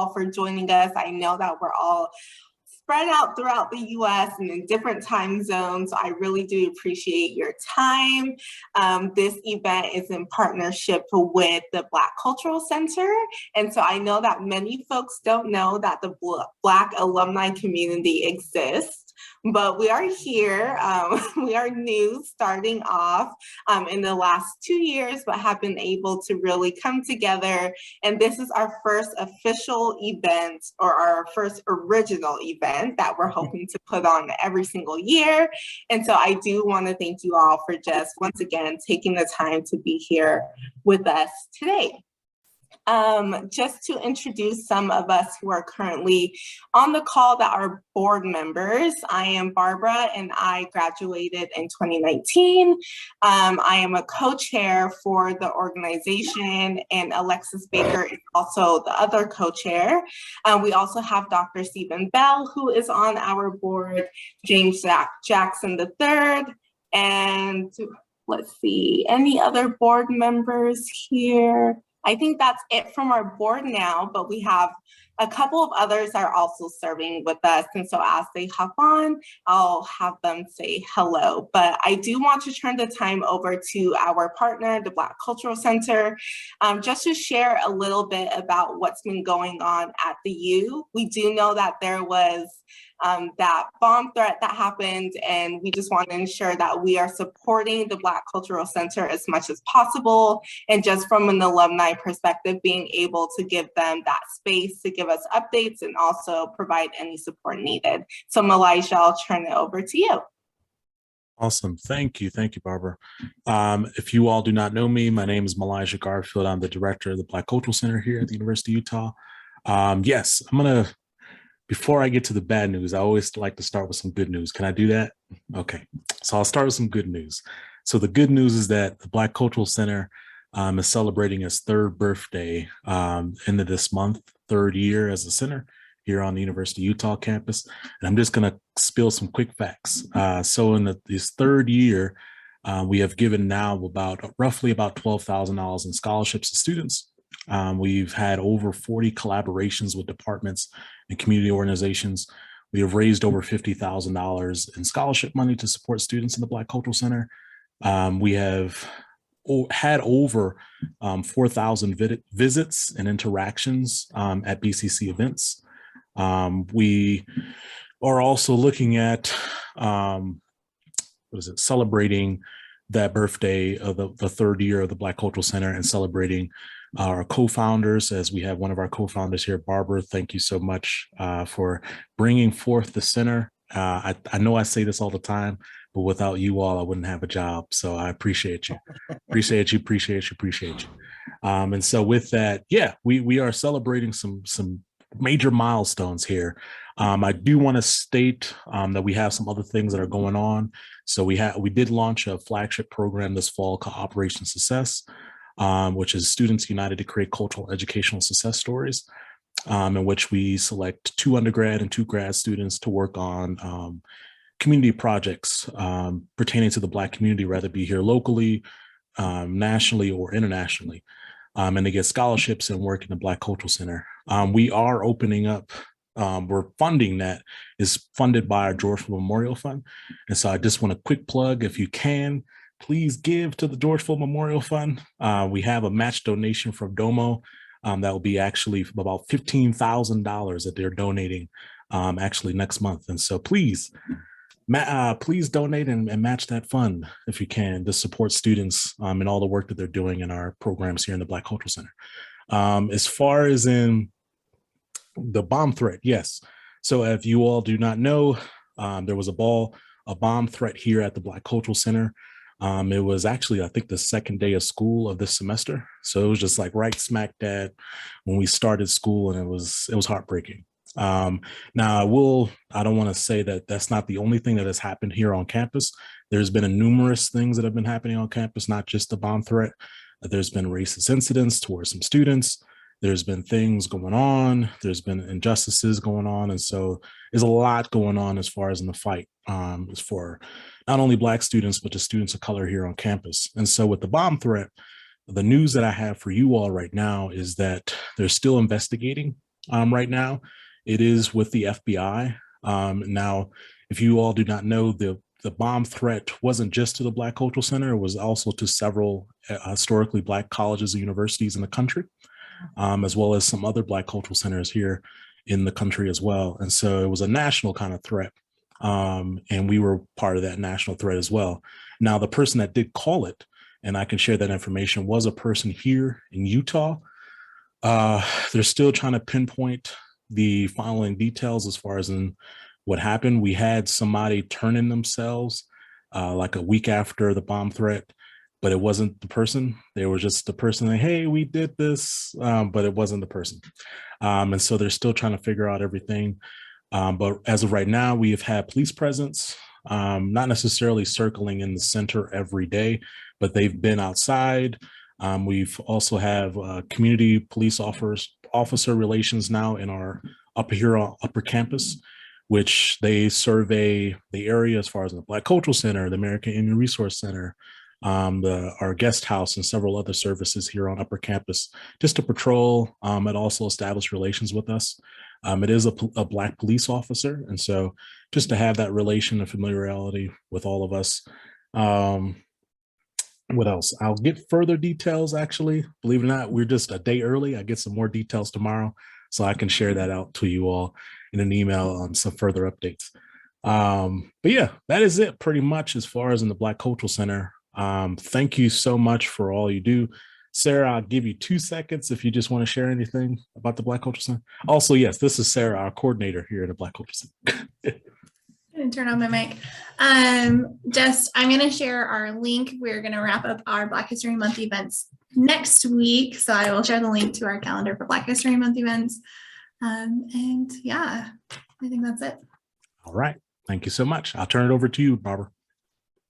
all for joining us. I know that we're all spread out throughout the US and in different time zones. So I really do appreciate your time. This event is in partnership with the Black Cultural Center. And so I know that many folks don't know that the Black alumni community exists. But we are here. We are new, starting off in the last 2 years, but have been able to really come together. And this is our first official event, or our first original event that we're hoping to put on every single year. And so I do want to thank you all for just once again taking the time to be here with us today. Just to introduce some of us who are currently on the call that are board members. I am Barbara and I graduated in 2019. I am a co-chair for the organization, and Alexis Baker is also the other co-chair. We also have Dr. Stephen Bell, who is on our board, James Jackson III, and let's see, any other board members here? I think that's it from our board now, but we have a couple of others that are also serving with us. And so as they hop on, I'll have them say hello. But I do want to turn the time over to our partner, the Black Cultural Center, just to share a little bit about what's been going on at the U. We do know that there was that bomb threat that happened, and we just want to ensure that we are supporting the Black Cultural Center as much as possible, and just from an alumni perspective, being able to give them that space to give us updates and also provide any support needed. So Malaysia, I'll turn it over to you. Awesome. Thank you, Barbara. If you all do not know me, my name is Malaysia Garfield. I'm the director of the Black Cultural Center here at the University of Utah. Yes, before I get to the bad news, I always like to start with some good news. Can I do that? Okay, so I'll start with some good news. So the good news is that the Black Cultural Center is celebrating its third birthday end of this month, third year as a center here on the University of Utah campus. And I'm just gonna spill some quick facts. So in this third year, we have given now roughly about $12,000 in scholarships to students. We've had over 40 collaborations with departments and community organizations. We have raised over $50,000 in scholarship money to support students in the Black Cultural Center. We have had over 4,000 visits and interactions at BCC events. We are also looking at celebrating that birthday of the third year of the Black Cultural Center, and celebrating our co-founders, as we have one of our co-founders here, Barbara. Thank you so much for bringing forth the center. I know I say this all the time, but without you all, I wouldn't have a job. So I appreciate you. appreciate you. And so with that, yeah, we are celebrating some major milestones here. I do want to state that we have some other things that are going on. So we did launch a flagship program this fall called Operation Success, which is Students United to Create Cultural Educational Success Stories, in which we select 2 undergrad and 2 grad students to work on community projects pertaining to the Black community, whether it be here locally, nationally, or internationally. And they get scholarships and work in the Black Cultural Center. We are opening up, we're funding that is funded by our George Floyd Memorial Fund. And so I just want a quick plug, if you can, please give to the George Floyd Memorial Fund. We have a match donation from Domo that will be actually about $15,000 that they're donating actually next month. And so please donate and match that fund if you can, to support students and all the work that they're doing in our programs here in the Black Cultural Center. As far as in the bomb threat, yes. So if you all do not know, there was a bomb threat here at the Black Cultural Center. It was actually, I think, the second day of school of this semester. So it was just like right smack dab when we started school, and it was heartbreaking. Now I don't want to say that that's not the only thing that has happened here on campus. There's been numerous things that have been happening on campus, not just the bomb threat. There's been racist incidents towards some students. There's been things going on. There's been injustices going on. And so there's a lot going on as far as in the fight for not only Black students, but the students of color here on campus. And so with the bomb threat, the news that I have for you all right now is that they're still investigating right now. It is with the FBI. Now, if you all do not know, the bomb threat wasn't just to the Black Cultural Center, it was also to several historically Black colleges and universities in the country, as well as some other Black cultural centers here in the country as well. And so it was a national kind of threat. And we were part of that national threat as well. Now, the person that did call it, and I can share that information, was a person here in Utah. They're still trying to pinpoint the following details as far as in what happened. We had somebody turn in themselves like a week after the bomb threat, but it wasn't the person. They were just the person like, hey, we did this, but it wasn't the person. And so they're still trying to figure out everything. But as of right now, we have had police presence, not necessarily circling in the center every day, but they've been outside. We've also have community police officer relations now in our upper campus, which they survey the area as far as the Black Cultural Center, the American Indian Resource Center, our guest house, and several other services here on upper campus, just to patrol and also establish relations with us. It is a Black police officer, and so just to have that relation and familiarity with all of us. What else? I'll get further details, actually. Believe it or not, we're just a day early. I get some more details tomorrow, so I can share that out to you all in an email on some further updates. But yeah, that is it pretty much as far as in the Black Cultural Center. Thank you so much for all you do. Sarah, I'll give you 2 seconds if you just want to share anything about the Black Cultural Center. Also, yes, this is Sarah, our coordinator here at the Black Cultural Center. And turn on my mic. I'm going to share our link. We're going to wrap up our Black History Month events next week. So I will share the link to our calendar for Black History Month events. And yeah, I think that's it. All right. Thank you so much. I'll turn it over to you, Barbara.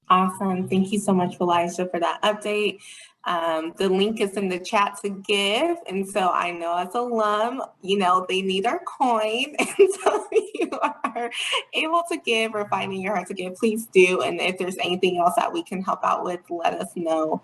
Awesome. Thank you so much, Elijah, for that update. The link is in the chat to give. And so I know as alum, they need our coin. And so if you are able to give or finding your heart to give, please do. And if there's anything else that we can help out with, let us know,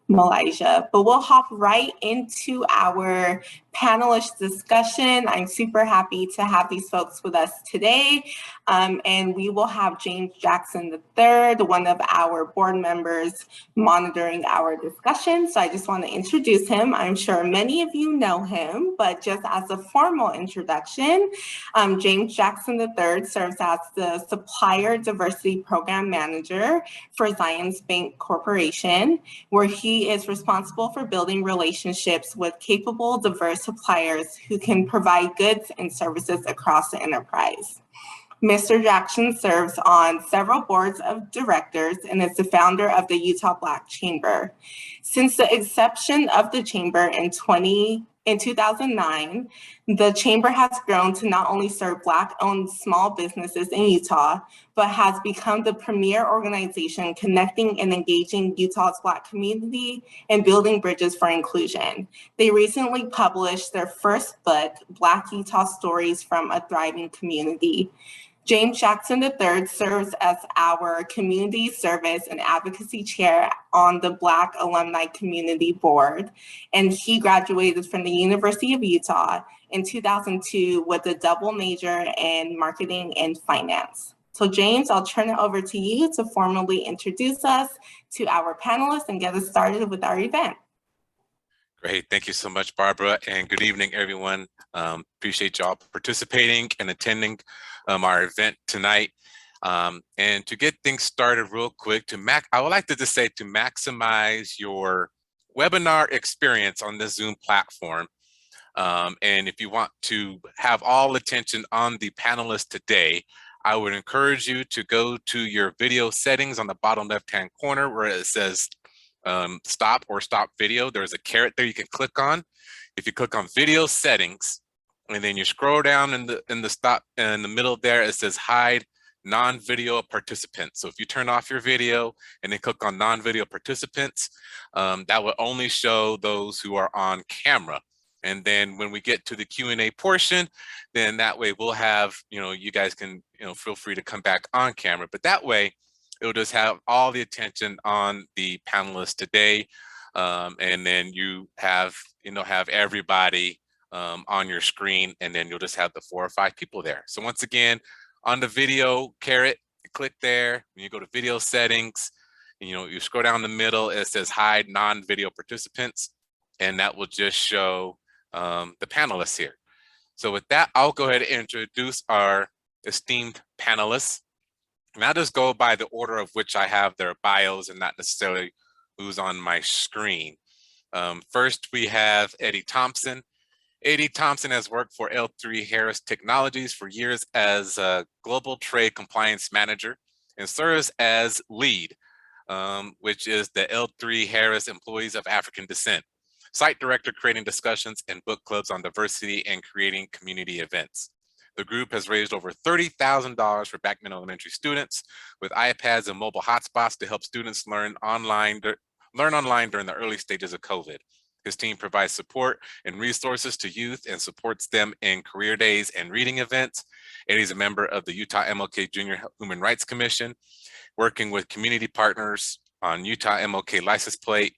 Elijah. But we'll hop right into our panelist discussion. I'm super happy to have these folks with us today. And we will have James Jackson III, one of our board members, monitoring our discussion. So I just want to introduce him. I'm sure many of you know him, but just as a formal introduction, James Jackson III serves as the Supplier Diversity Program Manager for Zions Bank Corporation, where he is responsible for building relationships with capable, diverse suppliers who can provide goods and services across the enterprise. Mr. Jackson serves on several boards of directors and is the founder of the Utah Black Chamber. Since the inception of the Chamber in 2009, the Chamber has grown to not only serve Black-owned small businesses in Utah, but has become the premier organization connecting and engaging Utah's Black community and building bridges for inclusion. They recently published their first book, Black Utah Stories from a Thriving Community. James Jackson III serves as our Community Service and Advocacy Chair on the Black Alumni Community Board, and he graduated from the University of Utah in 2002 with a double major in marketing and finance. So James, I'll turn it over to you to formally introduce us to our panelists and get us started with our event. Great, thank you so much, Barbara, and good evening, everyone. Appreciate y'all participating and attending our event tonight. And to get things started real quick, I would like to just say to maximize your webinar experience on this Zoom platform. And if you want to have all attention on the panelists today, I would encourage you to go to your video settings on the bottom left-hand corner where it says stop or stop video. There's a caret there you can click on. If you click on video settings and then you scroll down in the middle there, it says hide non-video participants. So if you turn off your video and then click on non-video participants, that will only show those who are on camera. And then when we get to the Q&A portion, then that way we'll have, you guys can, feel free to come back on camera, but that way it'll just have all the attention on the panelists today. And then you have, have everybody on your screen, and then you'll just have the 4 or 5 people there. So once again, on the video caret, you click there, and you go to video settings, and you scroll down the middle, it says hide non-video participants, and that will just show the panelists here. So with that, I'll go ahead and introduce our esteemed panelists. And I'll just go by the order of which I have their bios and not necessarily who's on my screen. First, we have Eddie Thompson. Eddie Thompson has worked for L3Harris Technologies for years as a Global Trade Compliance Manager and serves as lead, which is the L3Harris Employees of African Descent, site director creating discussions and book clubs on diversity and creating community events. The group has raised over $30,000 for Backman Elementary students with iPads and mobile hotspots to help students learn online during the early stages of COVID. His team provides support and resources to youth and supports them in career days and reading events. Eddie's a member of the Utah MLK Junior Human Rights Commission, working with community partners on Utah MLK license plate,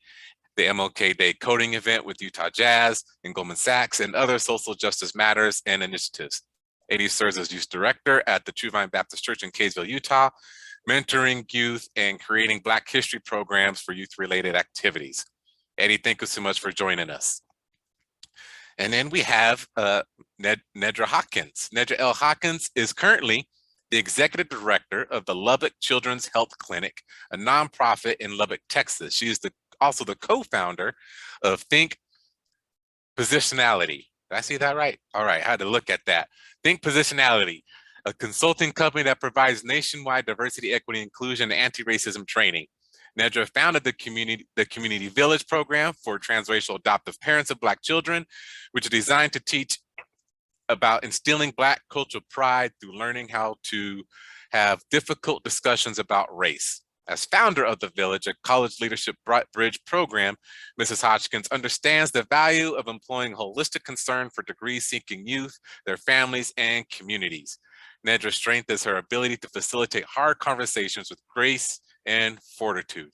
the MLK Day coding event with Utah Jazz and Goldman Sachs, and other social justice matters and initiatives. Eddie serves as youth director at the True Vine Baptist Church in Kaysville, Utah, mentoring youth and creating Black history programs for youth-related activities. Eddie, thank you so much for joining us. And then we have Nedra Hodgins. Nedra L. Hodgins is currently the executive director of the Lubbock Children's Health Clinic, a nonprofit in Lubbock, Texas. She is also the co-founder of Think Positionality. Did I see that right? All right, I had to look at that. Think Positionality, a consulting company that provides nationwide diversity, equity, inclusion, and anti-racism training. Nedra founded the Community Village program for transracial adoptive parents of Black children, which is designed to teach about instilling Black cultural pride through learning how to have difficult discussions about race. As founder of the Village, a college leadership bridge program, Mrs. Hodgins understands the value of employing holistic concern for degree-seeking youth, their families, and communities. Nedra's strength is her ability to facilitate hard conversations with grace and fortitude.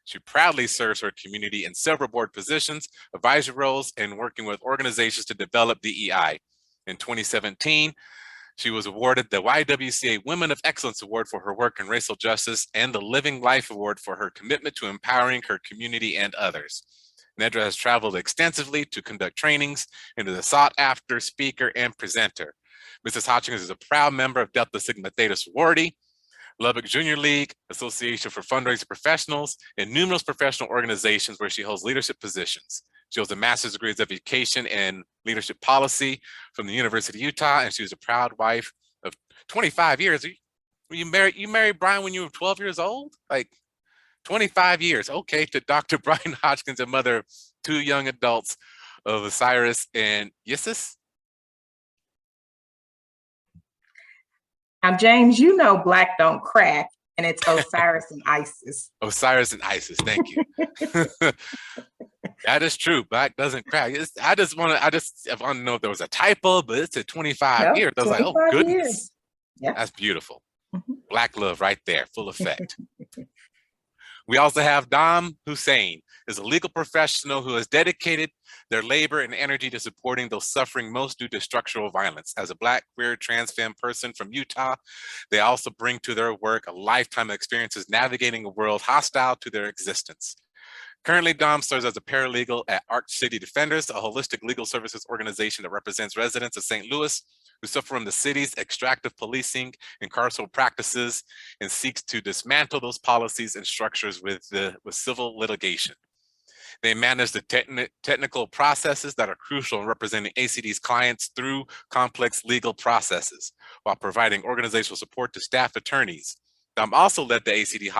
She proudly serves her community in several board positions, advisory roles, and working with organizations to develop DEI. In 2017, she was awarded the YWCA Women of Excellence Award for her work in racial justice and the Living Life Award for her commitment to empowering her community and others. Nedra has traveled extensively to conduct trainings and is a sought-after speaker and presenter. Mrs. Hodgins is a proud member of Delta Sigma Theta sorority, Lubbock Junior League, Association for Fundraising Professionals, and numerous professional organizations where she holds leadership positions. She holds a master's degree of education and leadership policy from the University of Utah, and she was a proud wife of 25 years. You married Brian when you were 12 years old? Like 25 years, okay, to Dr. Brian Hodgins, a mother of 2 young adults of Osiris and Isis. Now, James, you know Black don't crack, and it's Osiris and Isis. Osiris and Isis, thank you. That is true. Black doesn't crack. I just want to know if there was a typo, but it's at 25 years. I was like, oh goodness, yeah, that's beautiful. Black love right there, full effect. We also have Dom Hussein, is a legal professional who has dedicated their labor and energy to supporting those suffering most due to structural violence. As a Black, queer, trans femme person from Utah, they also bring to their work a lifetime of experiences navigating a world hostile to their existence. Currently, Dom serves as a paralegal at Arch City Defenders, a holistic legal services organization that represents residents of St. Louis who suffer from the city's extractive policing and carceral practices and seeks to dismantle those policies and structures with civil litigation. They manage the technical processes that are crucial in representing ACD's clients through complex legal processes while providing organizational support to staff attorneys. Dom also led the ACD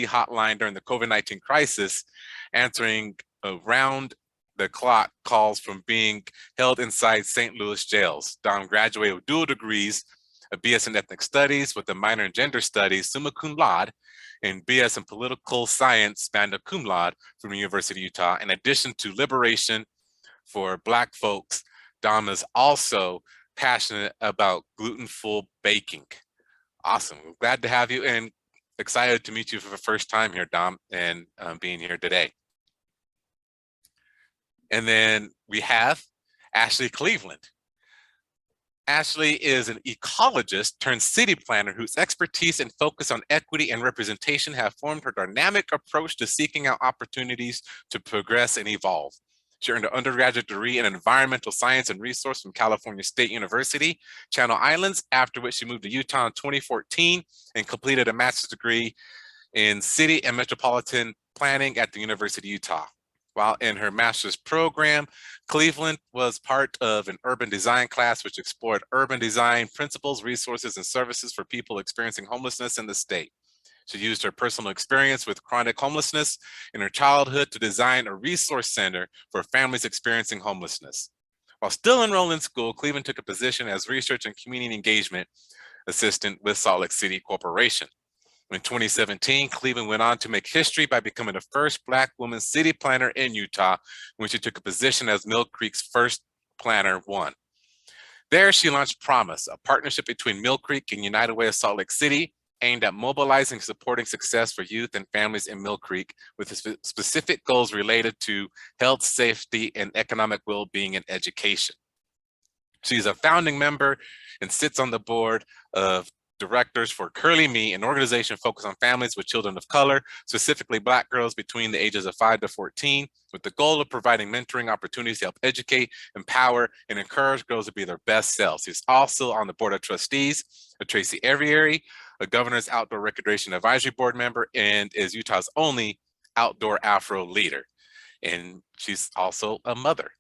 hotline during the COVID-19 crisis, answering around the clock calls from being held inside St. Louis jails. Dom graduated with dual degrees, a BS in Ethnic Studies with a minor in Gender Studies, summa cum laude, and BS in Political Science, magna cum laude from the University of Utah. In addition to liberation for Black folks, Dom is also passionate about gluten-full baking. Awesome, we're glad to have you and excited to meet you for the first time here, Dom, and being here today. And then we have Ashley Cleveland. Ashley is an ecologist turned city planner whose expertise and focus on equity and representation have formed her dynamic approach to seeking out opportunities to progress and evolve. She earned an undergraduate degree in environmental science and resource from California State University, Channel Islands, after which she moved to Utah in 2014 and completed a master's degree in city and metropolitan planning at the University of Utah. While in her master's program, Cleveland was part of an urban design class which explored urban design principles, resources, and services for people experiencing homelessness in the state. She used her personal experience with chronic homelessness in her childhood to design a resource center for families experiencing homelessness. While still enrolled in school, Cleveland took a position as research and community engagement assistant with Salt Lake City Corporation. In 2017, Cleveland went on to make history by becoming the first Black woman city planner in Utah, when she took a position as Mill Creek's first planner one. There, she launched Promise, a partnership between Mill Creek and United Way of Salt Lake City, aimed at mobilizing and supporting success for youth and families in Mill Creek with specific goals related to health, safety, and economic well-being and education. She's a founding member and sits on the board of directors for Curly Me, an organization focused on families with children of color, specifically Black girls between the ages of 5 to 14, with the goal of providing mentoring opportunities to help educate, empower, and encourage girls to be their best selves. He's also on the board of trustees of Tracy Aviary, a governor's outdoor recreation advisory board member, and is Utah's only outdoor Afro leader. And she's also a mother.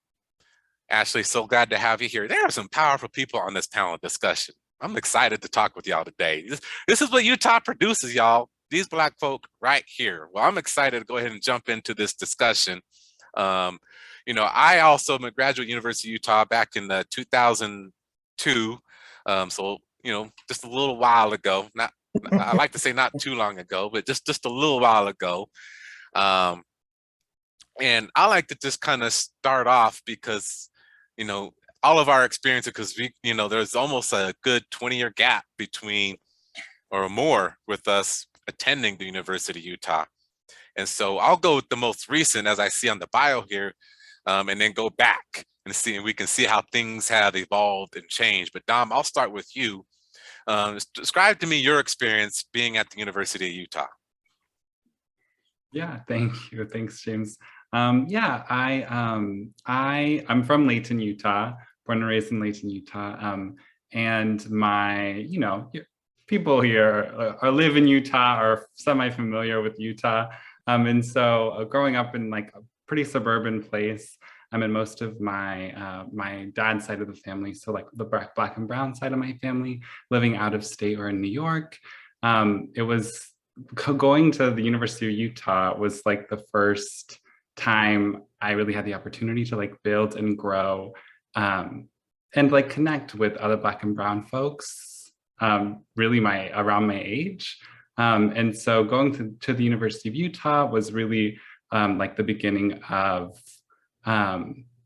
Ashley, so glad to have you here. There are some powerful people on this panel discussion. I'm excited to talk with y'all today. This is what Utah produces, y'all. These Black folk right here. Well, I'm excited to go ahead and jump into this discussion. You know, I also am a graduate at University of Utah back in 2002. So, you know, just a little while ago. Not, I like to say not too long ago, but just a little while ago. And I like to just kind of start off because, you know, all of our experiences, because we, you know, there's almost a good 20-year gap between or more with us attending the University of Utah. And so I'll go with the most recent, as I see on the bio here, and then go back and see, and we can see how things have evolved and changed. But Dom, I'll start with you. Describe to me your experience being at the University of Utah. Yeah, thank you. Thanks, James. Yeah, I'm from Layton, Utah, born and raised in Layton, Utah. And my, you know, people here live in Utah, are semi-familiar with Utah. And so growing up in like a pretty suburban place, and most of my my dad's side of the family, so like the Black and brown side of my family, living out of state or in New York, it was going to the University of Utah was like the first time I really had the opportunity to like build and grow and like connect with other Black and brown folks, really around my age. And so going to the University of Utah was really like the beginning of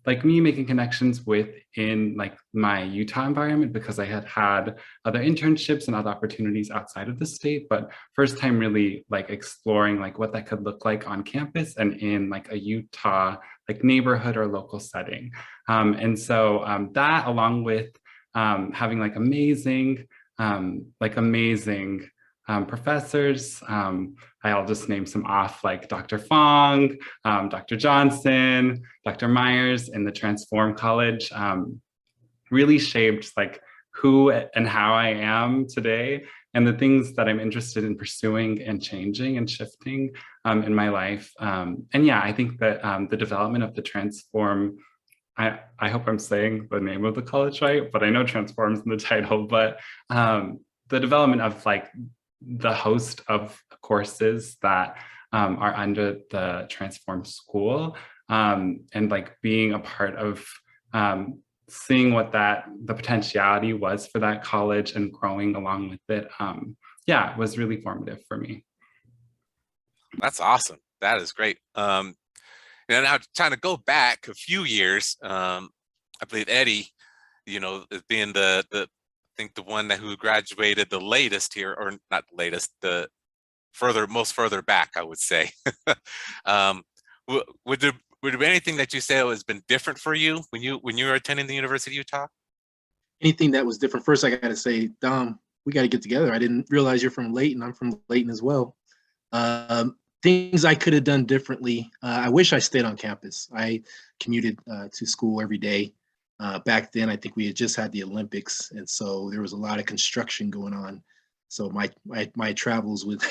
like me making connections within like my Utah environment, because I had had other internships and other opportunities outside of the state, but first time really like exploring like what that could look like on campus and in like a Utah like neighborhood or local setting. And so that, along with having like amazing professors. I'll just name some off, like Dr. Fong, Dr. Johnson, Dr. Myers in the Transform College, really shaped like who and how I am today, and the things that I'm interested in pursuing and changing and shifting in my life. And yeah, I think that the development of the Transform, I hope I'm saying the name of the college right, but I know Transform's in the title, but the development of like the host of courses that are under the Transform School, and like being a part of seeing what the potentiality was for that college and growing along with it, yeah, it was really formative for me. That's awesome. That is great. And now trying to go back a few years, I believe Eddie, you know, as being the I think the one who graduated the latest here, or not the latest, the most further back, I would say. Would there would there be anything that you say has been different for you when you were attending the University of Utah? Anything that was different? First, I got to say, Dom, we got to get together. I didn't realize you're from Layton. I'm from Layton as well. Things I could have done differently. I wish I stayed on campus. I commuted to school every day. Back then, I think we had just had the Olympics, and so there was a lot of construction going on. So my travels would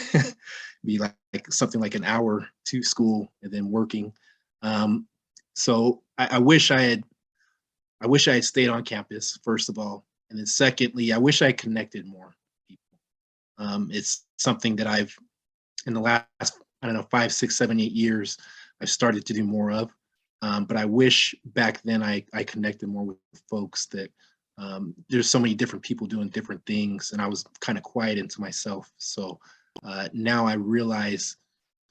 be like something like an hour to school and then working. So I wish I had stayed on campus, first of all, and then secondly, I wish I connected more people. It's something that I've, in the last, I don't know, 5, 6, 7, 8 years, I've started to do more of. But I wish back then I connected more with folks that there's so many different people doing different things, and I was kind of quiet into myself. So now I realize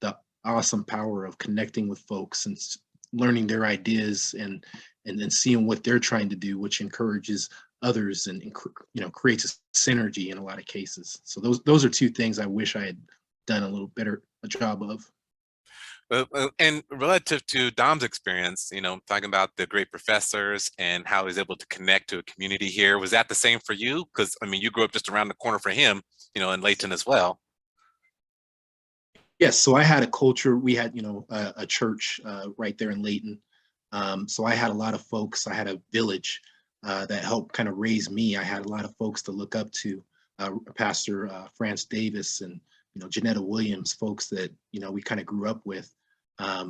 the awesome power of connecting with folks and learning their ideas and then seeing what they're trying to do, which encourages others and creates a synergy in a lot of cases. So those are two things I wish I had done a little better a job of. And relative to Dom's experience, talking about the great professors and how he's able to connect to a community here, was that the same for you? Because I mean, you grew up just around the corner for him, in Layton as well. Yes, so I had a culture. We had, a church right there in Layton. So I had a lot of folks. I had a village that helped kind of raise me. I had a lot of folks to look up to, Pastor France Davis and Janetta Williams, folks that we kind of grew up with.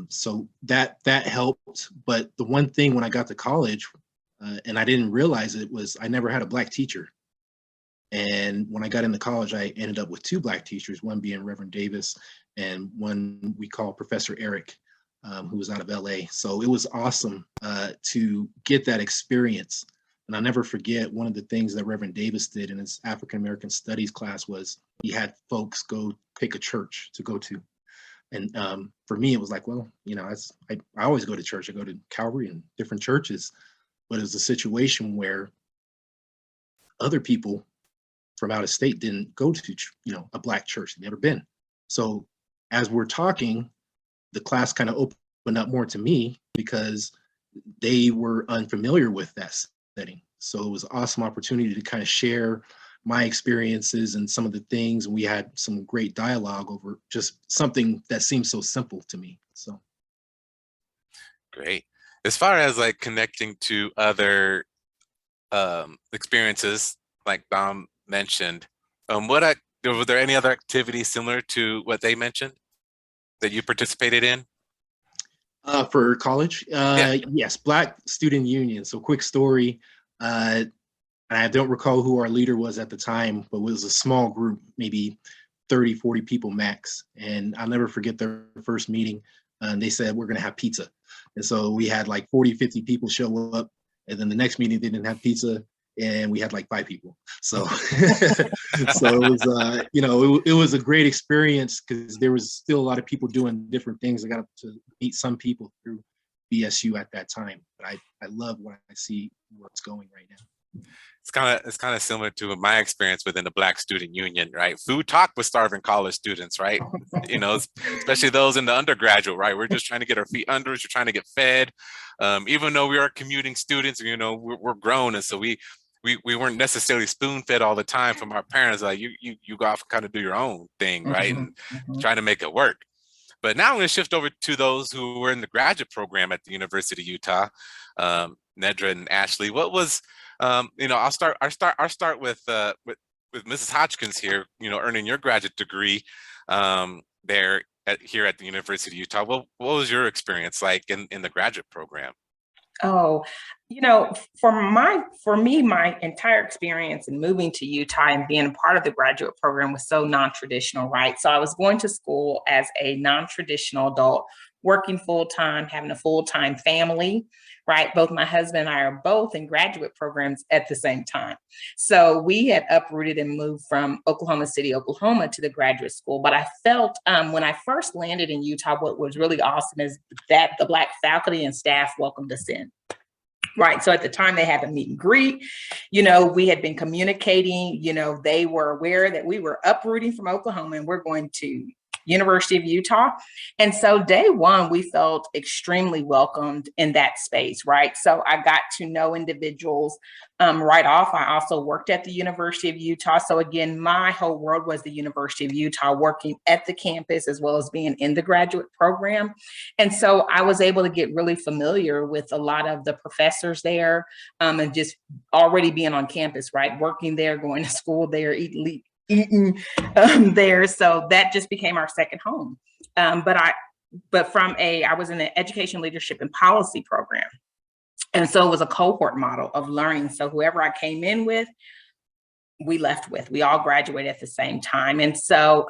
So that helped. But the one thing when I got to college, and I didn't realize it, was I never had a Black teacher. And when I got into college, I ended up with 2 Black teachers, one being Reverend Davis and one we call Professor Eric, who was out of LA. So it was awesome to get that experience. And I'll never forget, one of the things that Reverend Davis did in his African American Studies class was he had folks go pick a church to go to. And for me, it was like, well, I always go to church. I go to Calvary and different churches. But it was a situation where other people from out of state didn't go to, a Black church. They'd never been. So as we're talking, the class kind of opened up more to me because they were unfamiliar with that setting. So it was an awesome opportunity to kind of share my experiences and some of the things. And we had some great dialogue over just something that seems so simple to me. So. Great. As far as like connecting to other experiences, like Dom mentioned, were there any other activities similar to what they mentioned that you participated in? For college? Yeah. Yes, Black Student Union. So quick story. I don't recall who our leader was at the time, but it was a small group, maybe 30, 40 people max. And I'll never forget their first meeting. And they said, we're going to have pizza. And so we had like 40, 50 people show up. And then the next meeting, they didn't have pizza. And we had like 5 people. So, so it was, it was a great experience because there was still a lot of people doing different things. I got to meet some people through BSU at that time. But I love what I see where it's going right now. It's kind of similar to my experience within the Black Student Union, right? Food talk with starving college students, right? Especially those in the undergraduate, right? We're just trying to get our feet under us. You're trying to get fed. Even though we are commuting students, we're grown. And so we weren't necessarily spoon fed all the time from our parents. Like you go off and kind of do your own thing, right? And trying to make it work. But now I'm going to shift over to those who were in the graduate program at the University of Utah. Nedra and Ashley, what was, I'll start with Mrs. Hodgins here, earning your graduate degree here at the University of Utah. What was your experience like in the graduate program? Oh, for me, my entire experience in moving to Utah and being a part of the graduate program was so non-traditional, right? So I was going to school as a non-traditional adult, working full-time, having a full-time family, right? Both my husband and I are both in graduate programs at the same time. So we had uprooted and moved from Oklahoma City, Oklahoma to the graduate school. But I felt when I first landed in Utah, what was really awesome is that the Black faculty and staff welcomed us in. Right. So at the time they had a meet and greet, we had been communicating, they were aware that we were uprooting from Oklahoma and we're going to, University of Utah. And so day one, we felt extremely welcomed in that space, right? So I got to know individuals right off. I also worked at the University of Utah. So again, my whole world was the University of Utah, working at the campus as well as being in the graduate program. And so I was able to get really familiar with a lot of the professors there, and just already being on campus, right? Working there, going to school there, eating there. So that just became our second home. I was in the education leadership and policy program. And so it was a cohort model of learning. So whoever I came in with, we left with, we all graduated at the same time. And so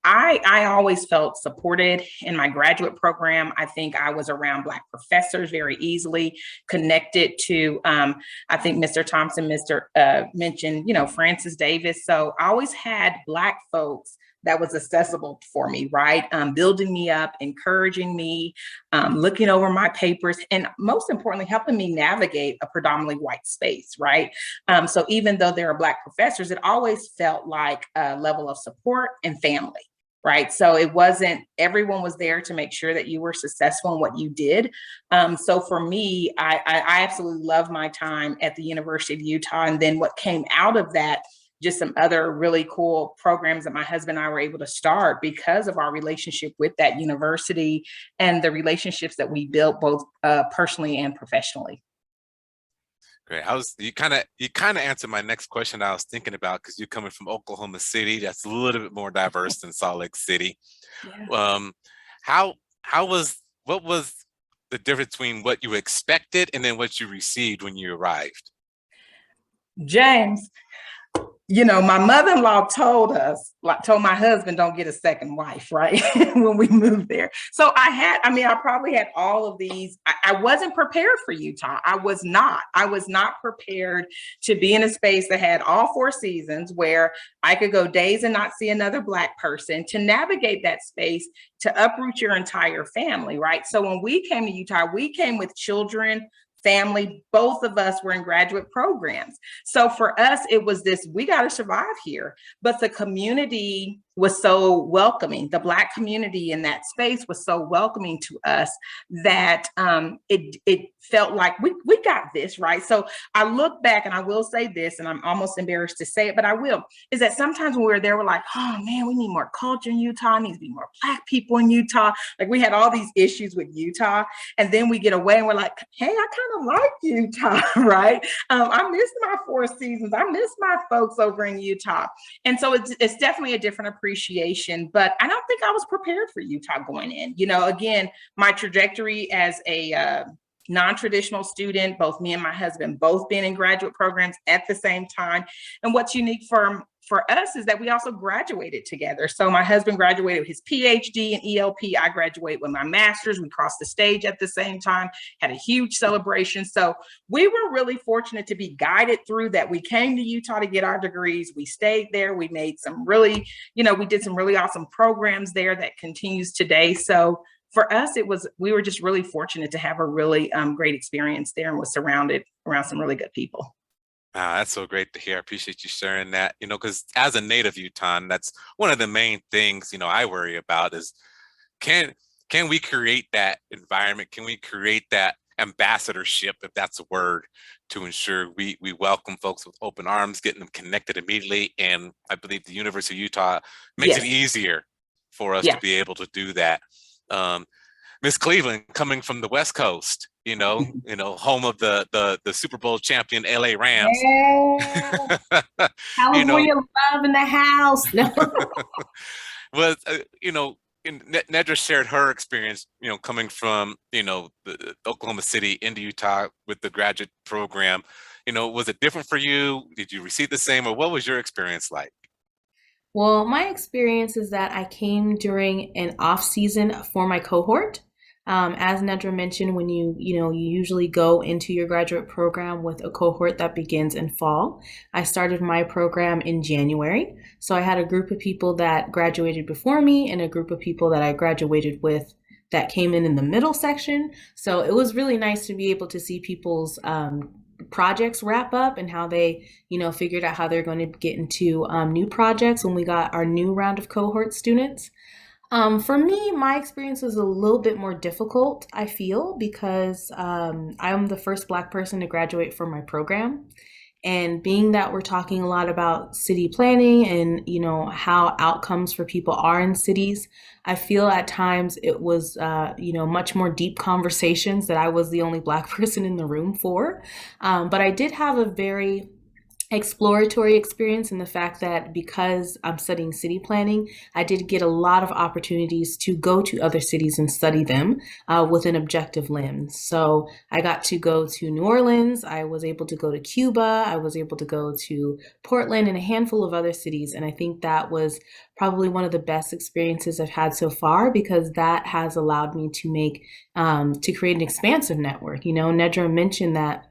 I always felt supported in my graduate program. I think I was around Black professors very easily, connected to, I think Mr. Thompson, mentioned, Francis Davis. So I always had Black folks that was accessible for me, right? Building me up, encouraging me, looking over my papers, and most importantly, helping me navigate a predominantly white space, right? So even though there are Black professors, it always felt like a level of support and family, right? So it wasn't, everyone was there to make sure that you were successful in what you did. So for me, I absolutely love my time at the University of Utah. And then what came out of that, just some other really cool programs that my husband and I were able to start because of our relationship with that university and the relationships that we built both personally and professionally. Great. You kind of answered my next question I was thinking about, because you're coming from Oklahoma City. That's a little bit more diverse than Salt Lake City. Yeah. What was the difference between what you expected and then what you received when you arrived? James, my mother-in-law told my husband, don't get a second wife, right? When we moved there. So I probably had all of these. I wasn't prepared for Utah. I was not prepared to be in a space that had all 4 seasons, where I could go days and not see another Black person, to navigate that space, to uproot your entire family, right? So when we came to Utah, we came with children, family. Both of us were in graduate programs. So for us, it was this, we got to survive here. But the community was so welcoming. The Black community in that space was so welcoming to us that it felt like we got this, right? So I look back, and I will say this, and I'm almost embarrassed to say it, but I will, is that sometimes when we were there, we're like, oh man, we need more culture in Utah. It needs to be more Black people in Utah. Like, we had all these issues with Utah. And then we get away and we're like, hey, I kind of like Utah, right? I miss my 4 seasons. I miss my folks over in Utah. And so it's definitely a different appreciation, but I don't think I was prepared for Utah going in. Again, my trajectory as a non-traditional student, both me and my husband, both being in graduate programs at the same time. And what's unique for us is that we also graduated together. So my husband graduated with his PhD in ELP. I graduated with my master's. We crossed the stage at the same time, had a huge celebration. So we were really fortunate to be guided through that. We came to Utah to get our degrees. We stayed there. We made some really, we did some really awesome programs there that continues today. So for us, we were just really fortunate to have a really great experience there, and was surrounded around some really good people. That's so great to hear. I appreciate you sharing that, because as a native Utahn, that's one of the main things, I worry about is, can we create that environment? Can we create that ambassadorship, if that's a word, to ensure we welcome folks with open arms, getting them connected immediately? And I believe the University of Utah makes it easier for us to be able to do that. Miss Cleveland, coming from the West Coast, home of the Super Bowl champion LA Rams. Yeah. California love in the house. No. Was Nedra shared her experience, coming from the Oklahoma City into Utah with the graduate program. Was it different for you? Did you receive the same, or what was your experience like? Well, my experience is that I came during an off season for my cohort. As Nedra mentioned, when you usually go into your graduate program with a cohort that begins in fall. I started my program in January. So I had a group of people that graduated before me and a group of people that I graduated with that came in the middle section. So it was really nice to be able to see people's projects wrap up and how they, figured out how they're going to get into new projects when we got our new round of cohort students. For me, my experience was a little bit more difficult, I feel, because I'm the first Black person to graduate from my program. And being that we're talking a lot about city planning and, how outcomes for people are in cities, I feel at times it was, much more deep conversations that I was the only Black person in the room for. But I did have a very exploratory experience in the fact that because I'm studying city planning, I did get a lot of opportunities to go to other cities and study them with an objective lens. So I got to go to New Orleans, I was able to go to Cuba, I was able to go to Portland and a handful of other cities. And I think that was probably one of the best experiences I've had so far because that has allowed me to to create an expansive network. Nedra mentioned that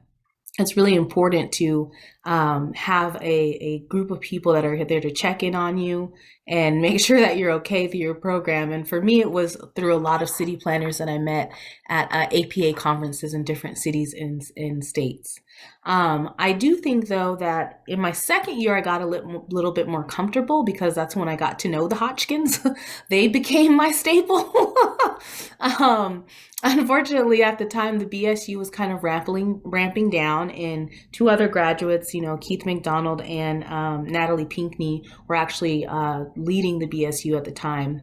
it's really important to have a group of people that are there to check in on you and make sure that you're okay through your program. And for me, it was through a lot of city planners that I met at APA conferences in different cities and states. I do think, though, that in my second year, I got a little bit more comfortable because that's when I got to know the Hodgins. They became my staple. Unfortunately, at the time, the BSU was kind of ramping down, and two other graduates, Keith McDonald and Natalie Pinkney, were actually leading the BSU at the time.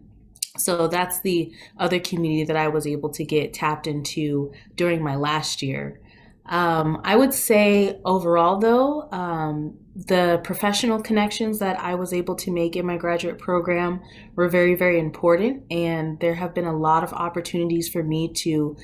So that's the other community that I was able to get tapped into during my last year. I would say overall, though, the professional connections that I was able to make in my graduate program were very, very important. And there have been a lot of opportunities for me to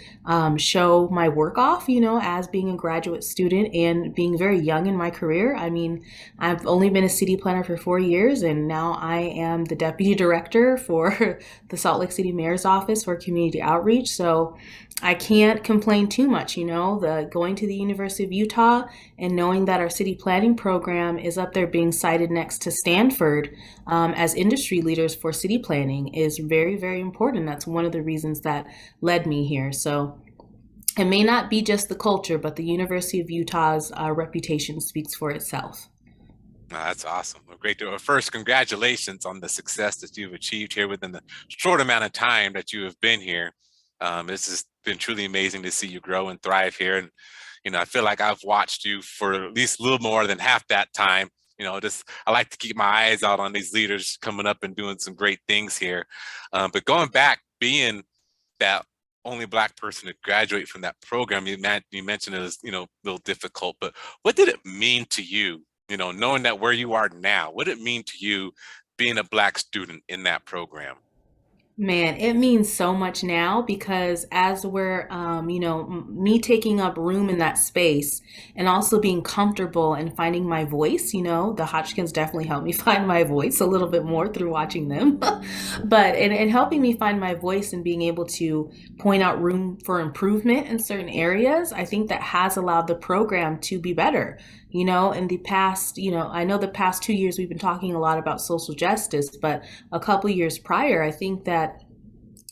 show my work off, as being a graduate student and being very young in my career. I mean, I've only been a city planner for 4 years, and now I am the deputy director for the Salt Lake City Mayor's Office for Community Outreach. So I can't complain too much, going to the University of Utah and knowing that our city planning program is up there being cited next to Stanford as industry leaders for city planning is very, very important. That's one of the reasons that led me here. So it may not be just the culture, but the University of Utah's reputation speaks for itself. That's awesome. Well, great to first, congratulations on the success that you've achieved here within the short amount of time that you have been here. This has been truly amazing to see you grow and thrive here. And, I feel like I've watched you for at least a little more than half that time. I like to keep my eyes out on these leaders coming up and doing some great things here. But going back, being that only Black person to graduate from that program, you mentioned it was, a little difficult, but what did it mean to you, knowing that where you are now, what did it mean to you being a Black student in that program? Man, it means so much now because as we're, me taking up room in that space and also being comfortable and finding my voice, the Hodgkins definitely helped me find my voice a little bit more through watching them. But in helping me find my voice and being able to point out room for improvement in certain areas, I think that has allowed the program to be better. In the past, I know the past 2 years we've been talking a lot about social justice, but a couple years prior, I think that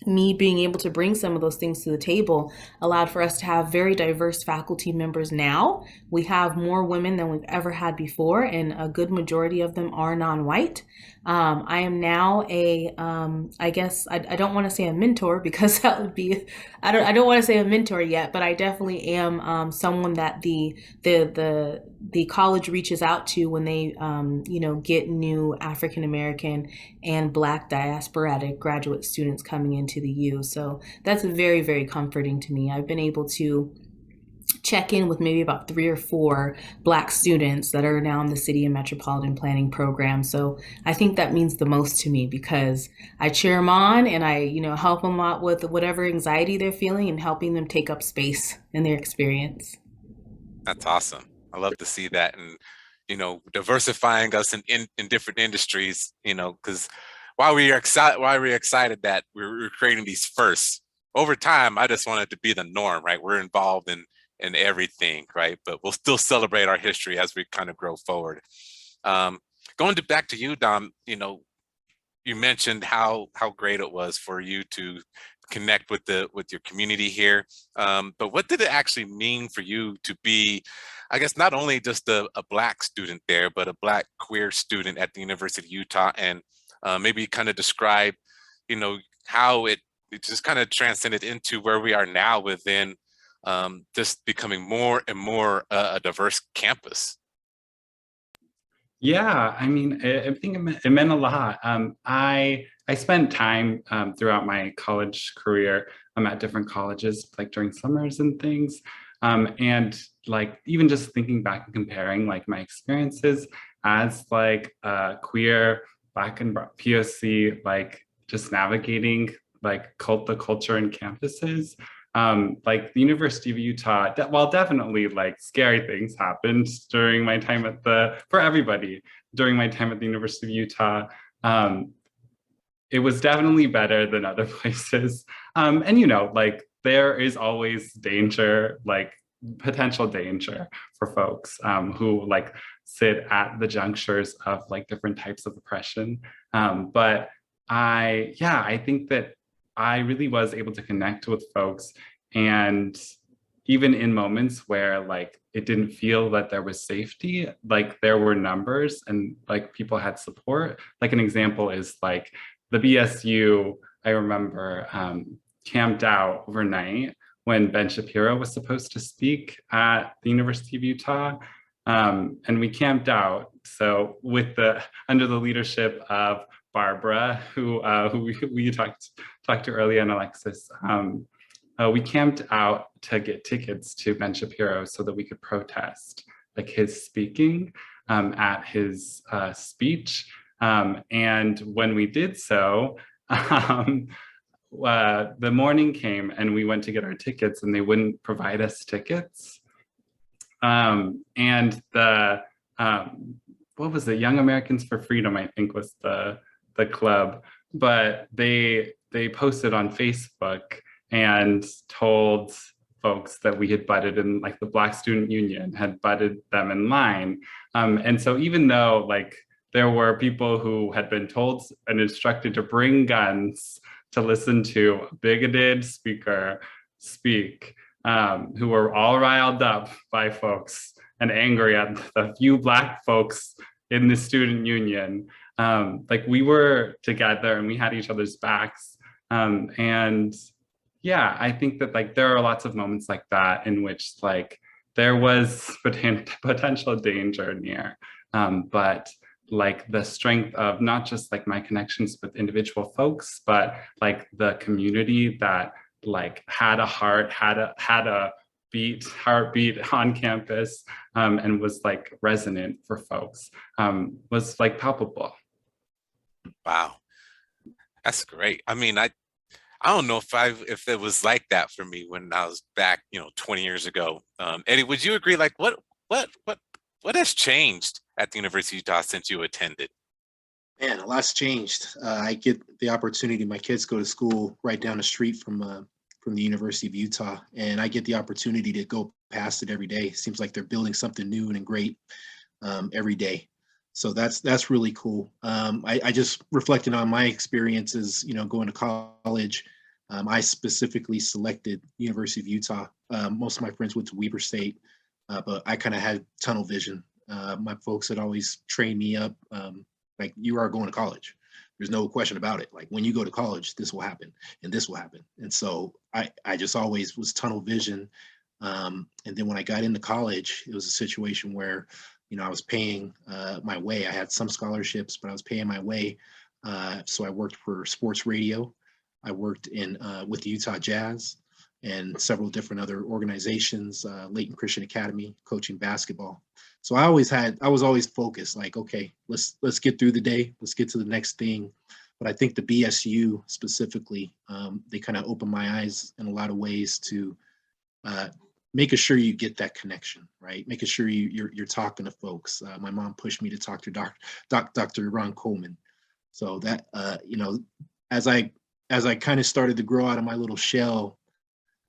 me being able to bring some of those things to the table allowed for us to have very diverse faculty members now. We have more women than we've ever had before, and a good majority of them are non-white. I am now I guess I don't want to say a mentor because that would be, I don't want to say a mentor yet, but I definitely am someone that the college reaches out to when they, get new African American and Black diasporatic graduate students coming into the U. So that's very, very comforting to me. I've been able to check in with maybe about 3 or 4 Black students that are now in the city and metropolitan planning program. So I think that means the most to me because I cheer them on and I, help them out with whatever anxiety they're feeling and helping them take up space in their experience. That's awesome. I love to see that. And, diversifying us in different industries, because while we're excited that we're creating these firsts, over time, I just want it to be the norm, right? We're involved in everything, right? But we'll still celebrate our history as we kind of grow forward. Back to you, Dom, you mentioned how great it was for you to connect with your community here. But what did it actually mean for you to be, I guess, not only just a Black student there, but a Black queer student at the University of Utah, and maybe kind of describe, how it just kind of transcended into where we are now within just becoming more and more a diverse campus. Yeah, I mean, I think it meant a lot. I spent time throughout my college career at different colleges, like during summers and things. And like even just thinking back and comparing like my experiences as like queer, Black and POC, like just navigating like the culture and campuses. Like the University of Utah, well, definitely like scary things happened during my time for everybody during my time at the University of Utah. It was definitely better than other places. And, you know, like there is always danger, like potential danger for folks who like sit at the junctures of like different types of oppression. But I think that I really was able to connect with folks, and even in moments where like it didn't feel that there was safety, like there were numbers and like people had support. Like an example is like the BSU, I remember camped out overnight when Ben Shapiro was supposed to speak at the University of Utah. And we camped out. So under the leadership of Barbara, who we talked to earlier, and Alexis, we camped out to get tickets to Ben Shapiro so that we could protest like his speaking at his speech. And when we did so, the morning came and we went to get our tickets and they wouldn't provide us tickets. And the what was it? Young Americans for Freedom, I think was the club, but they posted on Facebook and told folks that we had butted in, like the Black Student Union had butted them in line. And so even though like there were people who had been told and instructed to bring guns to listen to a bigoted speaker speak, who were all riled up by folks and angry at the few Black folks in the student union. Like we were together and we had each other's backs. And yeah, I think that like there are lots of moments like that in which like there was potential danger near, but like the strength of not just like my connections with individual folks, but like the community that like had a heart, had a heartbeat on campus, and was like resonant for folks, was like palpable. Wow, that's great. I mean, I don't know if it was like that for me when I was back, 20 years ago. Eddie, would you agree? Like, what has changed at the University of Utah since you attended? Man, a lot's changed. I get the opportunity. My kids go to school right down the street from the University of Utah, and I get the opportunity to go past it every day. Seems like they're building something new and great every day. So that's really cool. I just reflected on my experiences, going to college. I specifically selected University of Utah. Most of my friends went to Weber State, but I kind of had tunnel vision. My folks had always trained me up, like you are going to college. There's no question about it. Like when you go to college, this will happen and this will happen. And so I just always was tunnel vision. And then when I got into college, it was a situation where I was paying my way. I had some scholarships, but I was paying my way. So I worked for sports radio. I worked with the Utah Jazz and several different other organizations, Layton Christian Academy, coaching basketball. So I was always focused, like, okay, let's get through the day. Let's get to the next thing. But I think the BSU specifically, they kind of opened my eyes in a lot of ways to making sure you get that connection, right? Making sure you're talking to folks. My mom pushed me to talk to Dr. Ron Coleman. So that, as I kind of started to grow out of my little shell,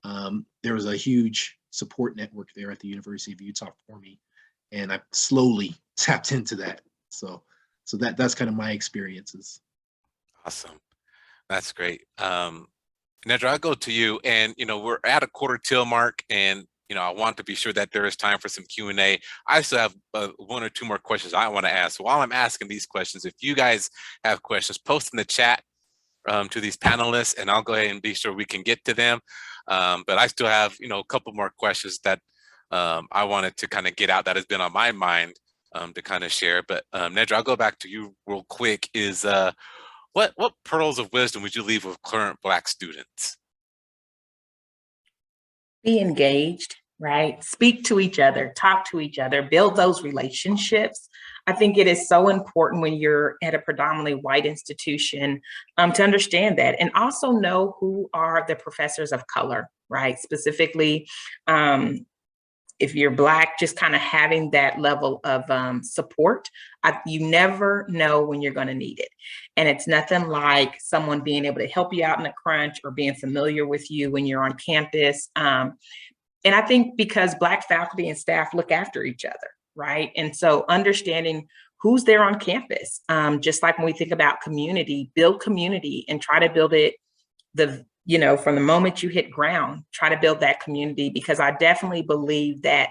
there was a huge support network there at the University of Utah for me. And I slowly tapped into that. So that's kind of my experiences. Awesome. That's great. Nedra, I'll go to you, and we're at a quarter till mark, and I want to be sure that there is time for some Q&A. I still have one or two more questions I want to ask. So while I'm asking these questions, if you guys have questions, post in the chat, to these panelists, and I'll go ahead and be sure we can get to them. But I still have, a couple more questions that I wanted to kind of get out that has been on my mind to kind of share. But Nedra, I'll go back to you real quick. Is what pearls of wisdom would you leave with current Black students? Be engaged, right? Speak to each other, talk to each other, build those relationships. I think it is so important when you're at a predominantly white institution to understand that, and also know who are the professors of color, right? Specifically, if you're Black, just kind of having that level of support. You never know when you're going to need it. And it's nothing like someone being able to help you out in a crunch or being familiar with you when you're on campus. And I think because Black faculty and staff look after each other, right? And so understanding who's there on campus, just like when we think about community, build community and try to build it from the moment you hit ground, try to build that community, because I definitely believe that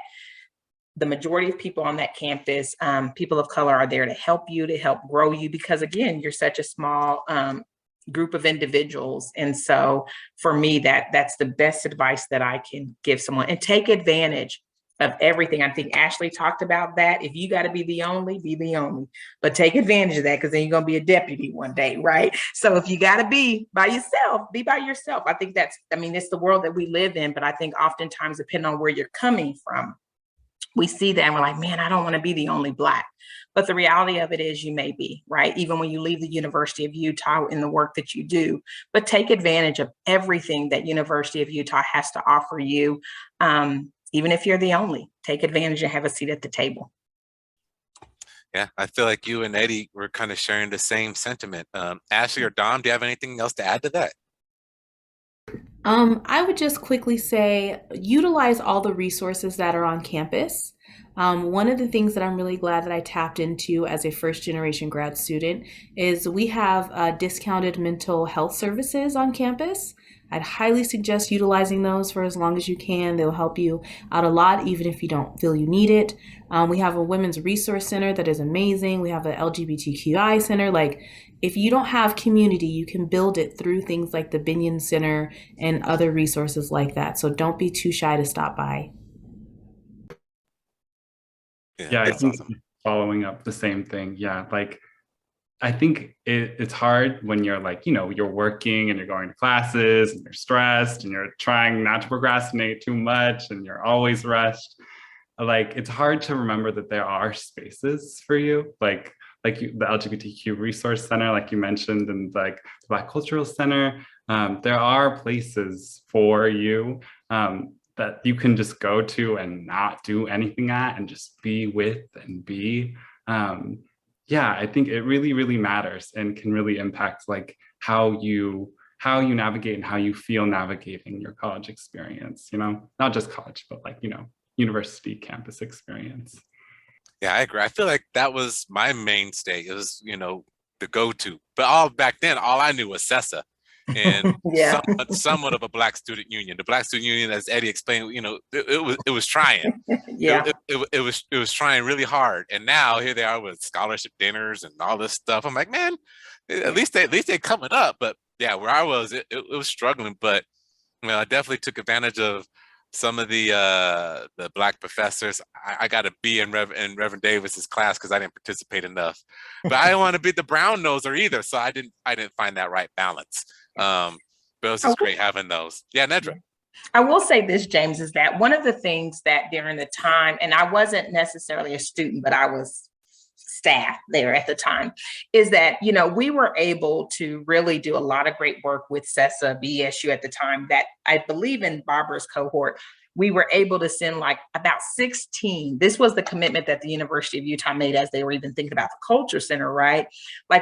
the majority of people on that campus, people of color, are there to help you, to help grow you, because again, you're such a small group of individuals. And so for me, that's the best advice that I can give someone, and take advantage of everything. I think Ashley talked about that. If you got to be the only, but take advantage of that, because then you're going to be a deputy one day, right? So if you got to be by yourself, be by yourself. I think it's the world that we live in, but I think oftentimes, depending on where you're coming from, we see that and we're like, man, I don't want to be the only Black. But the reality of it is you may be, right? Even when you leave the University of Utah in the work that you do, but take advantage of everything that University of Utah has to offer you. Even if you're the only, take advantage and have a seat at the table. Yeah, I feel like you and Eddie were kind of sharing the same sentiment. Ashley or Dom, do you have anything else to add to that? I would just quickly say, utilize all the resources that are on campus. One of the things that I'm really glad that I tapped into as a first generation grad student is we have discounted mental health services on campus. I'd highly suggest utilizing those for as long as you can. They'll help you out a lot, even if you don't feel you need it. We have a women's resource center that is amazing. We have an LGBTQI center. Like, if you don't have community, you can build it through things like the Binion Center and other resources like that. So don't be too shy to stop by. Yeah, I think awesome. Following up the same thing. Yeah, I think it's hard when you're you're working and you're going to classes and you're stressed and you're trying not to procrastinate too much and you're always rushed. It's hard to remember that there are spaces for you, the LGBTQ Resource Center, like you mentioned, and the Black Cultural Center. There are places for you that you can just go to and not do anything at and just be with and be. Yeah, I think it really, really matters and can really impact how you navigate and how you feel navigating your college experience, not just college, but university campus experience. Yeah, I agree. I feel like that was my mainstay. It was, the go-to. But back then, all I knew was CESA and yeah. somewhat of a Black student union. The Black student union, as Eddie explained, it was trying. Yeah. It was trying really hard. And now here they are with scholarship dinners and all this stuff. I'm like, man, at least they're coming up. But yeah, where I was, it was struggling. But I definitely took advantage of some of the Black professors. I got a B in Reverend Davis's class because I didn't participate enough. But I didn't want to be the brown noser either, so I didn't find that right balance. But it was just great having those. Yeah, Nedra. I will say this, James, is that one of the things that during the time, and I wasn't necessarily a student, but I was staff there at the time, is that, we were able to really do a lot of great work with CESA, BSU at the time, that I believe in Barbara's cohort, we were able to send about 16. This was the commitment that the University of Utah made as they were even thinking about the Culture Center, right?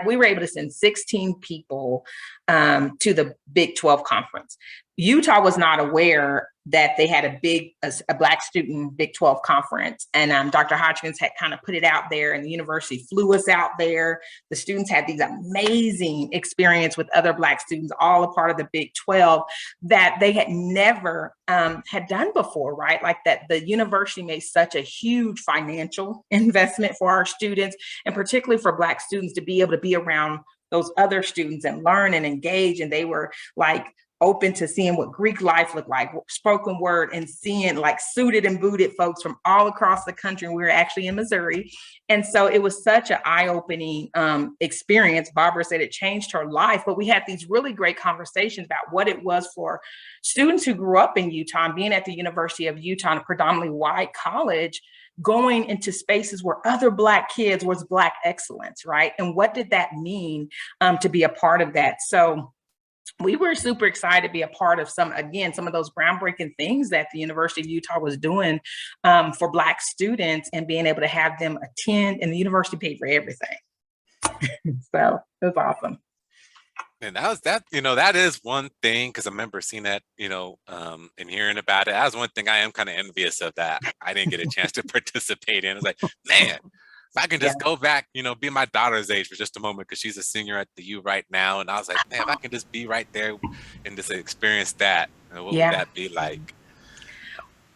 We were able to send 16 people to the Big 12 conference. Utah was not aware that they had a Black student Big 12 conference. And Dr. Hodgins had kind of put it out there, and the university flew us out there. The students had these amazing experience with other Black students, all a part of the Big 12 that they had never had done before, right? That the university made such a huge financial investment for our students, and particularly for Black students to be able to be around those other students and learn and engage. And they were like open to seeing what Greek life looked like, spoken word, and seeing like suited and booted folks from all across the country. We were actually in Missouri. And so it was such an eye-opening experience. Barbara said it changed her life, but we had these really great conversations about what it was for students who grew up in Utah and being at the University of Utah, a predominantly white college, going into spaces where other Black kids was Black excellence, right? And what did that mean to be a part of that? So we were super excited to be a part of some of those groundbreaking things that the University of Utah was doing for Black students, and being able to have them attend, and the university paid for everything. So it was awesome. And that is one thing, because I remember seeing that, and hearing about it. That was one thing I am kind of envious of, that I didn't get a chance to participate in. It's like, man, if I can just go back, be my daughter's age for just a moment, because she's a senior at the U right now. And I was like, man, if I can just be right there and just experience that, what would that be like?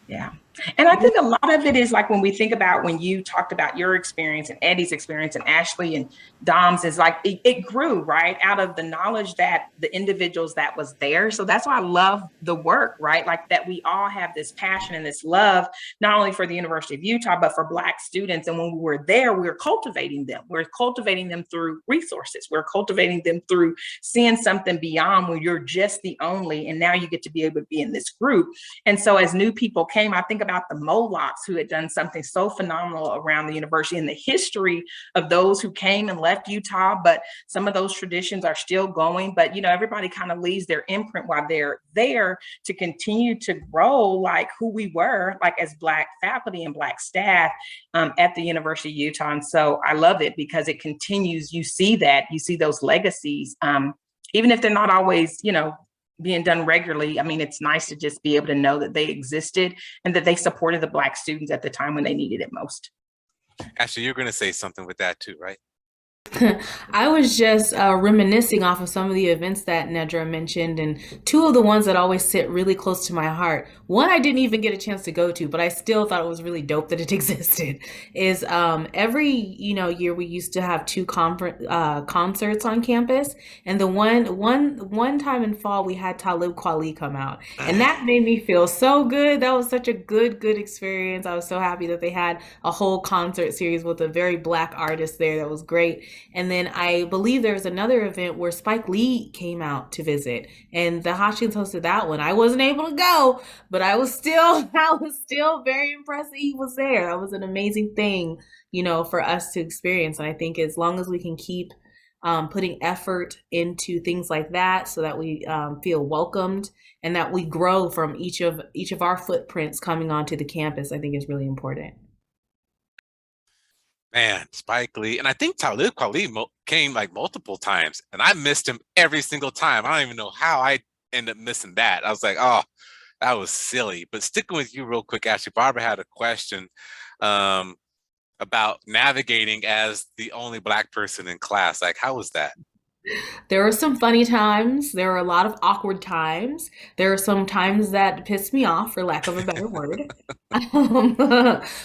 Yeah. And I think a lot of it is like when we think about, when you talked about your experience and Eddie's experience and Ashley and Dom's, is like it grew right out of the knowledge that the individuals that was there. So that's why I love the work, right? Like that we all have this passion and this love, not only for the University of Utah, but for Black students. And when we were there, we were cultivating them. We're cultivating them through resources. We're cultivating them through seeing something beyond when you're just the only, and now you get to be able to be in this group. And so as new people came, I think about the Molochs, who had done something so phenomenal around the university, and the history of those who came and left Utah, but some of those traditions are still going. But everybody kind of leaves their imprint while they're there to continue to grow like who we were, like as Black faculty and Black staff at the University of Utah. And so I love it because it continues. You see those legacies, even if they're not always, being done regularly. I mean, it's nice to just be able to know that they existed and that they supported the Black students at the time when they needed it most. Ashley, you're going to say something with that too, right? I was just reminiscing off of some of the events that Nedra mentioned, and two of the ones that always sit really close to my heart. One I didn't even get a chance to go to, but I still thought it was really dope that it existed, is every year we used to have two concerts on campus, and the one time in fall we had Talib Kweli come out, and that made me feel so good. That was such a good experience. I was so happy that they had a whole concert series with a very Black artist there. That was great. And then I believe there was another event where Spike Lee came out to visit, and the Hodgins hosted that one. I wasn't able to go, but I was still very impressed that he was there. That was an amazing thing, for us to experience. And I think as long as we can keep putting effort into things like that, so that we feel welcomed and that we grow from each of our footprints coming onto the campus, I think is really important. Man, Spike Lee. And I think Talib Kweli came like multiple times, and I missed him every single time. I don't even know how I ended up missing that. I was like, oh, that was silly. But sticking with you real quick, Ashley, Barbara had a question about navigating as the only Black person in class. Like, how was that? There were some funny times. There were a lot of awkward times. There are some times that pissed me off, for lack of a better word.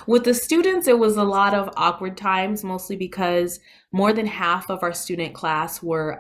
With the students, it was a lot of awkward times, mostly because more than half of our student class were,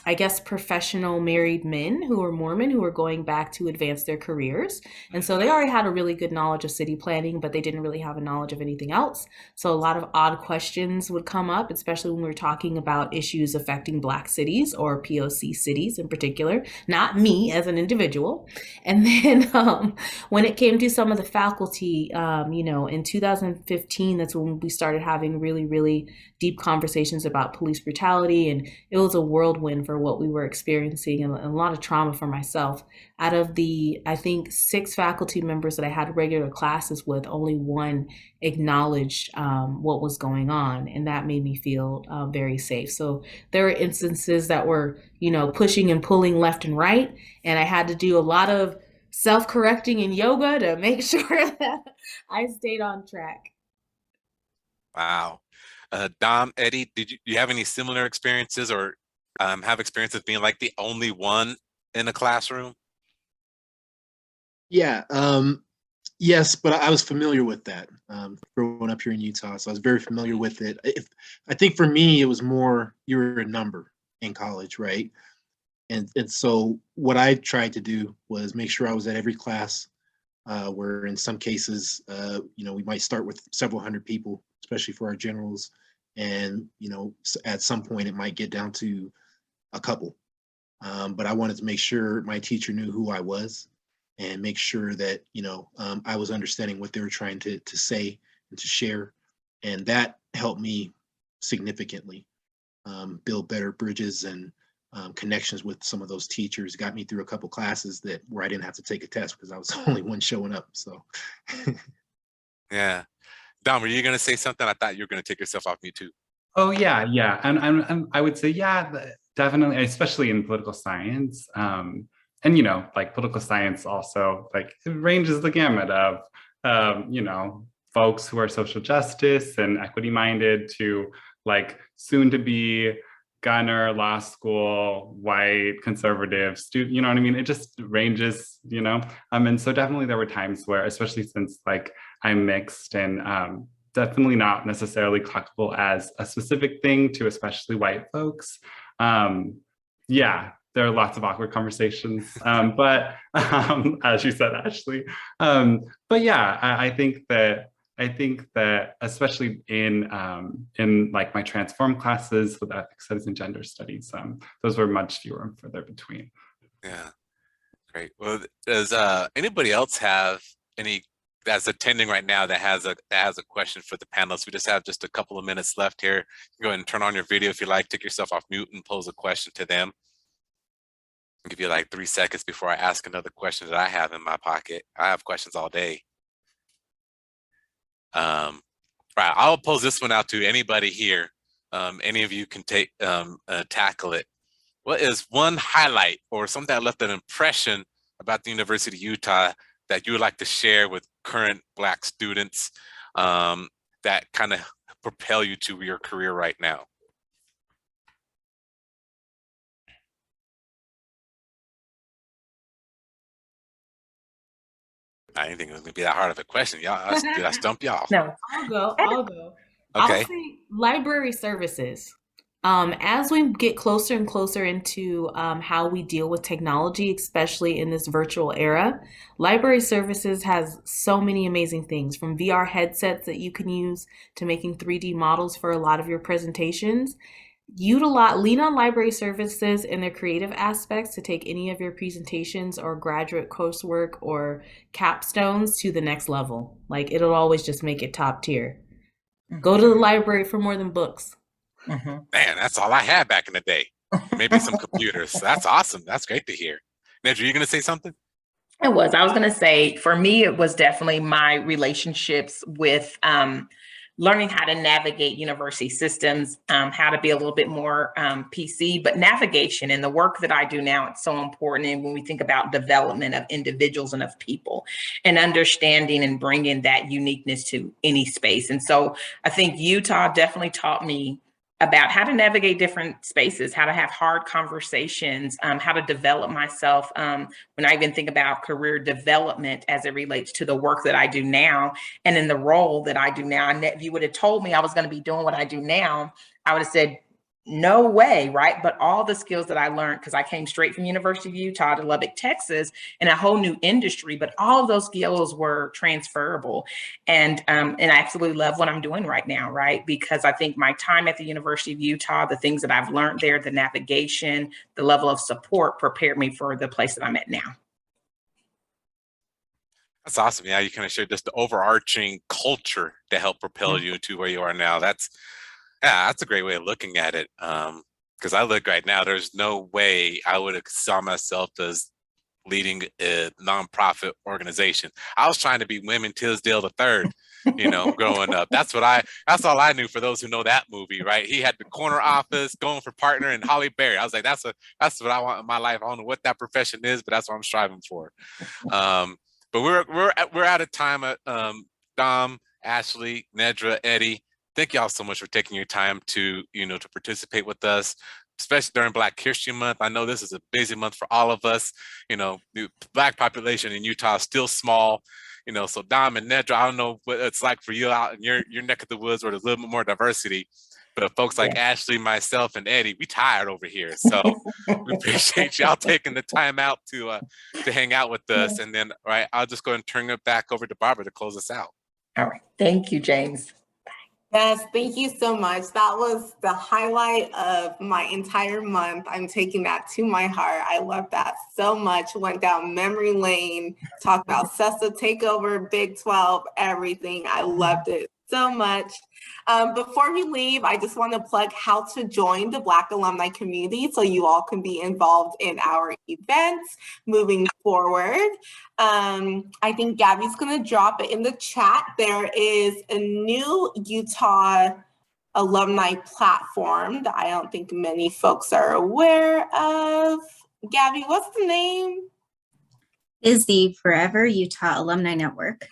I guess, professional married men who were Mormon, who were going back to advance their careers. And so they already had a really good knowledge of city planning, but they didn't really have a knowledge of anything else. So a lot of odd questions would come up, especially when we were talking about issues affecting Black cities, or POC cities in particular, not me as an individual. And then when it came to some of the faculty, in 2015, that's when we started having really, really deep conversations about police brutality. And it was a whirlwind for what we were experiencing, and a lot of trauma for myself. Out of the, I think, 6 faculty members that I had regular classes with, only one acknowledged what was going on, and that made me feel very safe. So there were instances that were, pushing and pulling left and right, and I had to do a lot of self-correcting in yoga to make sure that I stayed on track. Wow. Dom, Eddie, did you have any similar experiences, or have experiences being like the only one in a classroom? Yeah. Yes, but I was familiar with that growing up here in Utah, so I was very familiar with it. I think for me, it was more you were a number in college, right? And so what I tried to do was make sure I was at every class. Where in some cases, we might start with several hundred people, especially for our generals, and at some point it might get down to a couple. But I wanted to make sure my teacher knew who I was and make sure that I was understanding what they were trying to say and to share, and that helped me significantly build better bridges and connections with some of those teachers. Got me through a couple classes where I didn't have to take a test because I was the only one showing up. So Yeah. Dom, were you going to say something? I thought you were going to take yourself off mute too. Oh yeah. And I would say, definitely, especially in political science. And like political science also, like it ranges the gamut of folks who are social justice and equity minded to like soon to be gunner, law school, white, conservative student, you know what I mean? It just ranges, and so definitely there were times where, especially since like I'm mixed and definitely not necessarily clockable as a specific thing to especially white folks. There are lots of awkward conversations, but as you said, Ashley, but yeah, I think that especially in like my transform classes with ethics studies and gender studies, those were much fewer and further between. Yeah, great. Well, does anybody else have any that's attending right now that has a question for the panelists? We just have just a couple of minutes left here. Go ahead and turn on your video if you like. Take yourself off mute and pose a question to them. I'll give you like 3 seconds before I ask another question that I have in my pocket. I have questions all day. Right, I'll pose this one out to anybody here. Any of you can tackle it. What is one highlight or something that left an impression about the University of Utah that you would like to share with current Black students that kind of propel you to your career right now? I didn't think it was gonna be that hard of a question. Y'all, did I stump y'all? No. I'll go. Okay. I'll say library services. As we get closer and closer into how we deal with technology, especially in this virtual era, library services has so many amazing things, from VR headsets that you can use to making 3D models for a lot of your presentations. Lean on library services and their creative aspects to take any of your presentations or graduate coursework or capstones to the next level. Like, it'll always just make it top tier. Go to the library for more than books. Man, that's all I had back in the day. Maybe some computers. That's awesome. That's great to hear. Nedra, you gonna say something? I was going to say, for me, it was definitely my relationships with learning how to navigate university systems, how to be a little bit more PC, but navigation and the work that I do now, it's so important. And when we think about development of individuals and of people and understanding and bringing that uniqueness to any space. And so I think Utah definitely taught me about how to navigate different spaces, how to have hard conversations, how to develop myself. When I even think about career development as it relates to the work that I do now and in the role that I do now. And if you would have told me I was going to be doing what I do now, I would have said, no way, right? But all the skills that I learned, because I came straight from University of Utah to Lubbock, Texas, in a whole new industry, but all of those skills were transferable. And I absolutely love what I'm doing right now, right? Because I think my time at the University of Utah, the things that I've learned there, the navigation, the level of support prepared me for the place that I'm at now. That's awesome. Yeah, you kind of shared just the overarching culture that helped propel you to where you are now. That's a great way of looking at it. Because I look right now, there's no way I would have saw myself as leading a nonprofit organization. I was trying to be Women Tisdale III, growing up. That's all I knew. For those who know that movie, right? He had the corner office, going for partner, and Holly Berry. I was like, that's what I want in my life. I don't know what that profession is, but that's what I'm striving for. But we're out of time. Dom, Ashley, Nedra, Eddie, thank y'all so much for taking your time to participate with us, especially during Black History Month. I know this is a busy month for all of us. The Black population in Utah is still small. So Dom and Nedra, I don't know what it's like for you out in your neck of the woods where there's a little bit more diversity, but folks like Ashley, myself, and Eddie, we tired over here. So we appreciate y'all taking the time out to hang out with us. And then, all right, I'll just go and turn it back over to Barbara to close us out. All right. Thank you, James. Yes, thank you so much. That was the highlight of my entire month. I'm taking that to my heart. I love that so much. Went down memory lane, talked about CESA takeover, Big 12, everything. I loved it so much. Before we leave, I just want to plug how to join the Black alumni community so you all can be involved in our events moving forward. I think Gabby's going to drop it in the chat. There is a new Utah alumni platform that I don't think many folks are aware of. Gabby, what's the name? Is the Forever Utah Alumni Network.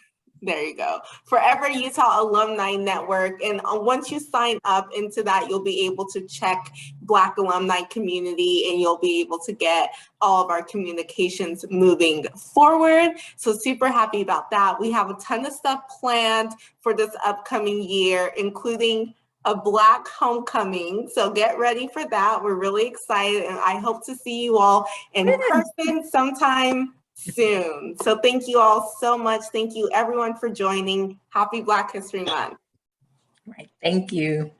There you go. Forever Utah Alumni Network. And once you sign up into that, you'll be able to check Black alumni community and you'll be able to get all of our communications moving forward. So super happy about that. We have a ton of stuff planned for this upcoming year, including a Black homecoming. So get ready for that. We're really excited and I hope to see you all in person sometime soon. So thank you all so much. Thank you everyone for joining. Happy Black History Month. Right. Thank you.